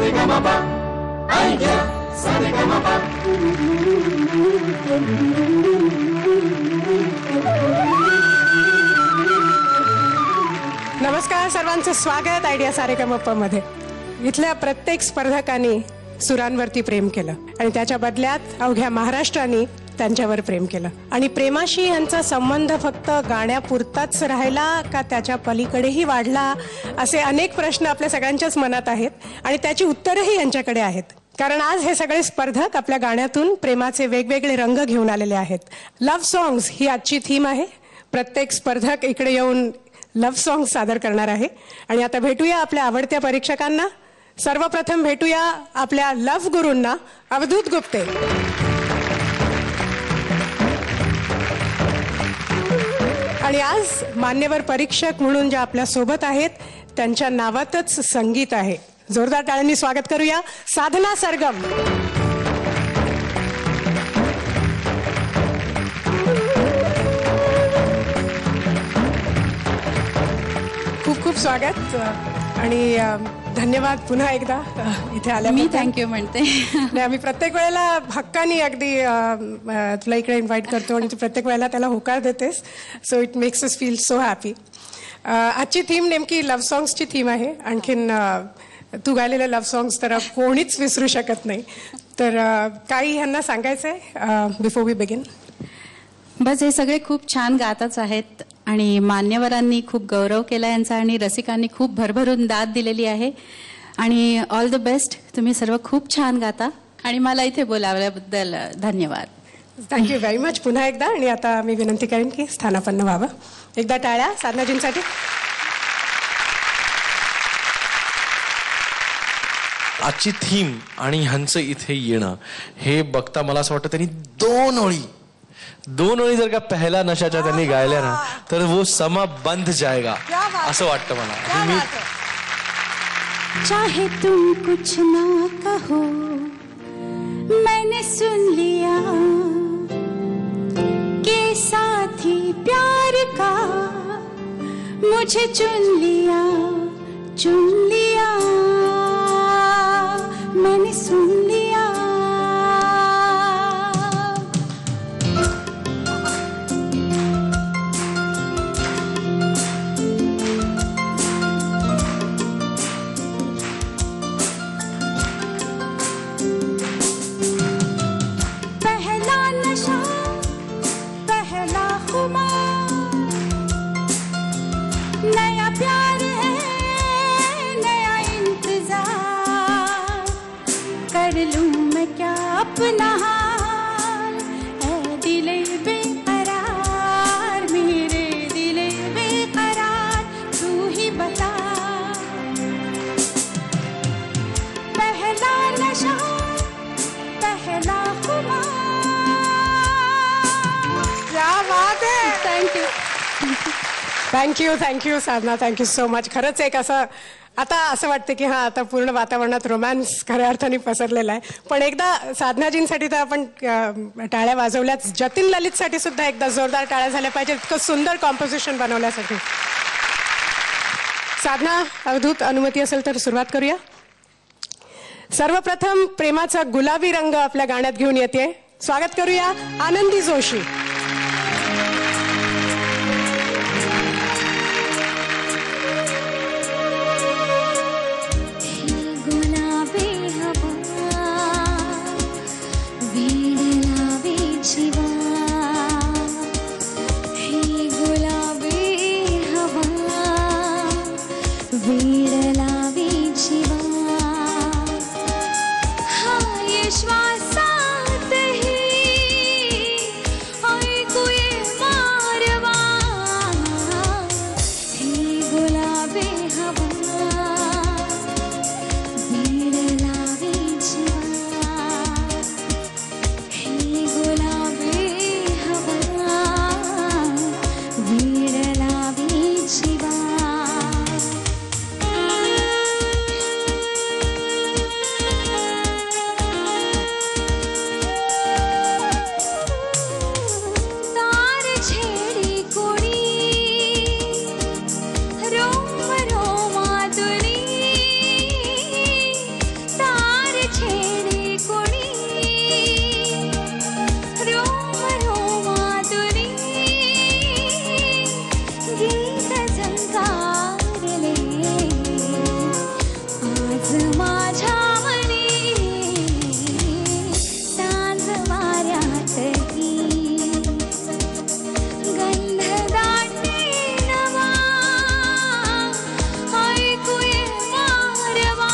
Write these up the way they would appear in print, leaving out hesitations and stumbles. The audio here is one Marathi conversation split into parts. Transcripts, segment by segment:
सारेगमपा आयडिया सारेगमपा. नमस्कार, सर्वांचं स्वागत आयडिया सारेगमपमध्ये. इथल्या प्रत्येक स्पर्धकांनी सुरांवरती प्रेम केलं आणि त्याच्या बदल्यात अवघ्या महाराष्ट्राने त्यांच्यावर प्रेम केलं. आणि प्रेमाशी यांचा संबंध फक्त गाण्यापुरताच राहिला का त्याच्या पलीकडेही वाढला, असे अनेक प्रश्न आपल्या सगळ्यांच्याच मनात आहेत आणि त्याची उत्तरंही यांच्याकडे आहेत. कारण आज हे सगळे स्पर्धक आपल्या गाण्यातून प्रेमाचे वेगवेगळे रंग घेऊन आलेले आहेत. लव्ह सॉंग्स ही आजची थीम आहे. प्रत्येक स्पर्धक इकडे येऊन लव्ह सॉंग सादर करणार आहे. आणि आता भेटूया आपल्या आवडत्या परीक्षकांना. सर्वप्रथम भेटूया आपल्या लव्ह गुरूंना, अवधूत गुप्ते. आणि आज मान्यवर परीक्षक म्हणून ज्या आपल्या सोबत आहेत त्यांच्या नावातच संगीत आहे. जोरदार टाळ्यांनी स्वागत करूया साधना सरगम. खूप खूप स्वागत आणि धन्यवाद पुन्हा एकदा इथे आल्या. मी थँक्यू म्हणते. नाही, आम्ही प्रत्येक वेळेला हक्कानी अगदी तुला इकडे इन्व्हाइट करतो आणि तू प्रत्येक वेळेला त्याला होकार देतेस. So it makes us feel so happy. आजची थीम नेमकी लव्ह सॉंग्सची थीम आहे. आणखीन तू गायलेले लव्ह सॉंग्स तर कोणीच विसरू शकत नाही. तर काही ह्यांना सांगायचंय बिफोर वी बिगिन? बस हे सगळे खूप छान गातच आहेत आणि मान्यवरांनी खूप गौरव केला यांचा आणि रसिकांनी खूप भरभरून दाद दिलेली आहे. आणि ऑल द बेस्ट. तुम्ही सर्व खूप छान गाता आणि मला इथे बोलावल्याबद्दल धन्यवाद. थँक्यू व्हेरी मच पुन्हा एकदा. आणि आता मी विनंती करेन की स्थानापन्न व्हावं. एकदा टाळ्या साधनाजींसाठी. आजची थीम आणि ह्यांचं इथे येणं हे बघता मला असं वाटतं त्यांनी दोन ओळी जर का पहिला नशाच्या त्यांनी गायल्या ना तर वो समा बंध जाएगा असं वाटतं मला. चाहे तुम कुछ ना कहो मैंने सुन लिया के साथी प्यार का मुझे चुन लिया मैंने सुन लिया. नया प्यार है नया इंतजार कर लूं मैं क्या अपना हाल ऐ दिले बेकरार मेरे दिले बेकरार तू ही बता. पहला नशा पहला खुमार. क्या बात है. Thank you. Thank you Sadhana. Thank you so much. खरंच एक असं आता असं वाटतं की हां आता पूर्ण वातावरणात रोमॅन्स खऱ्या अर्थाने पसरलेला आहे. पण एकदा साधनाजींसाठी तर आपण टाळ्या वाजवल्याच. जतीन ललितसाठी सुद्धा एकदा जोरदार टाळ्या झाल्या पाहिजे इतकं सुंदर कॉम्पोजिशन बनवल्यासाठी. साधना, अवधूत, अनुमती असेल तर सुरुवात करूया. सर्वप्रथम प्रेमाचा गुलाबी रंग आपल्या गाण्यात घेऊन येते. स्वागत करूया आनंदी जोशी. श्वासातही आज माझ्या मनी सांज वाऱ्यातही गंध दाटे नवा ऐकूये मारवा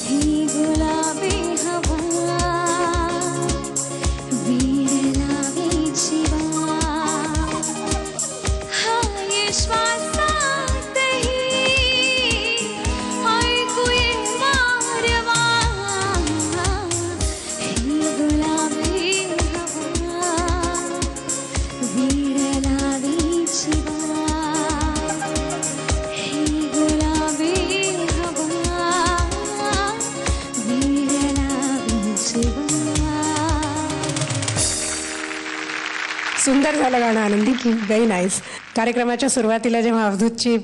ही गुलाबी हवा वीर लावी शिवा हाय श्वासातही ऐकूये मारवा ही गुलाबी हवा वीर लावी शिवा ही गुलाबी हवा वीर लावी शिवा. सुंदर झालं गाणं आनंदी की व्हेरी नाईस. कार्यक्रमाच्या सुरुवातीला जेव्हा अवधूतची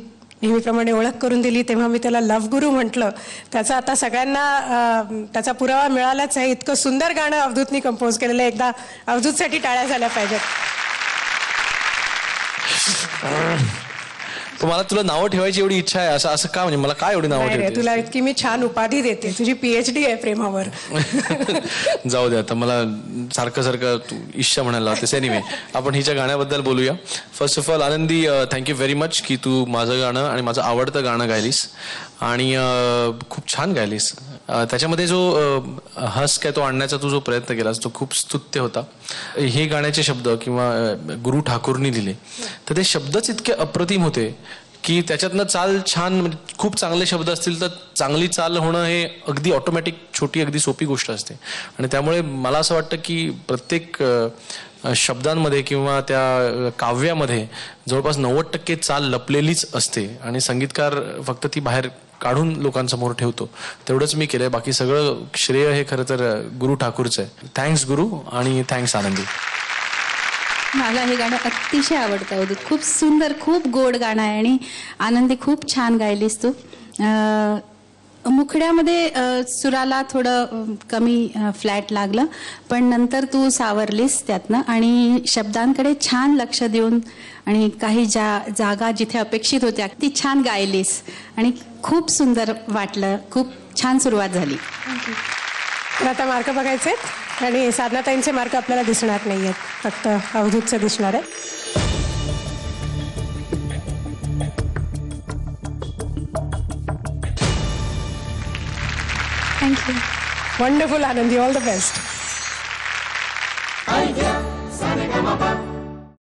नेहमीप्रमाणे ओळख करून दिली तेव्हा मी त्याला लव्ह गुरु म्हटलं. त्याचा आता सगळ्यांना त्याचा पुरावा मिळालाच आहे. इतकं सुंदर गाणं अवधूतनी कंपोज केलेलं आहे. एकदा अवधूतसाठी टाळ्या झाल्या पाहिजेत. मला तुला नावं ठेवायची एवढी इच्छा आहे असं का? म्हणजे मला काय एवढी नावं नाही रे, ठेवते? तुला इतकी मी छान उपाधी देते. तुझी PhD आहे प्रेमावर. जाऊ दे आता. मला सारखं तू ईशा म्हणायला लावतेस. एनिवे, आपण हिच्या गाण्याबद्दल बोलूया. फर्स्ट ऑफ ऑल आनंदी, थँक्यू व्हेरी मच की तू माझं गाणं आणि माझं आवडतं गाणं गायलीस आणि खूप छान गायलीस. त्याच्यामध्ये जो हस काय तो आणण्याचा तू जो प्रयत्न केलास तो खूप स्तुत्य होता. हे गाण्याचे शब्द किंवा गुरु ठाकूरनी दिले तर ते शब्दच इतके अप्रतिम होते की त्याच्यातनं चाल छान, म्हणजे खूप चांगले शब्द असतील तर चांगली चाल होणं हे अगदी ऑटोमॅटिक छोटी अगदी सोपी गोष्ट असते. आणि त्यामुळे मला असं वाटतं की प्रत्येक शब्दांमध्ये किंवा त्या काव्यामध्ये जवळपास 90% चाल लपलेलीच असते आणि संगीतकार फक्त ती बाहेर काढून लोकांसमोर ठेवतो. तेवढंच मी केलंय. बाकी सगळं श्रेय हे खरं तर गुरु ठाकूरचं आहे. थँक्स गुरु आणि थँक्स आनंदी. मला हे गाणं अतिशय आवडतं अवधूत. खूप सुंदर, खूप गोड गाणं आहे आणि आनंदी खूप छान गायलीस तू. मुखड्यामध्ये सुराला थोडं कमी फ्लॅट लागलं पण नंतर तू सावरलीस त्यातनं आणि शब्दांकडे छान लक्ष देऊन आणि काही जागा जिथे अपेक्षित होत्या ती छान गायलीस आणि खूप सुंदर वाटलं. खूप छान सुरुवात झाली. तर आता मार्क बघायचे आणि साधनाताईंचे मार्क आपल्याला दिसणार नाही आहेत, फक्त अवधूतचं दिसणार आहे. थँक्यू. वंडरफुल आनंदी. All the best. I get Saregama.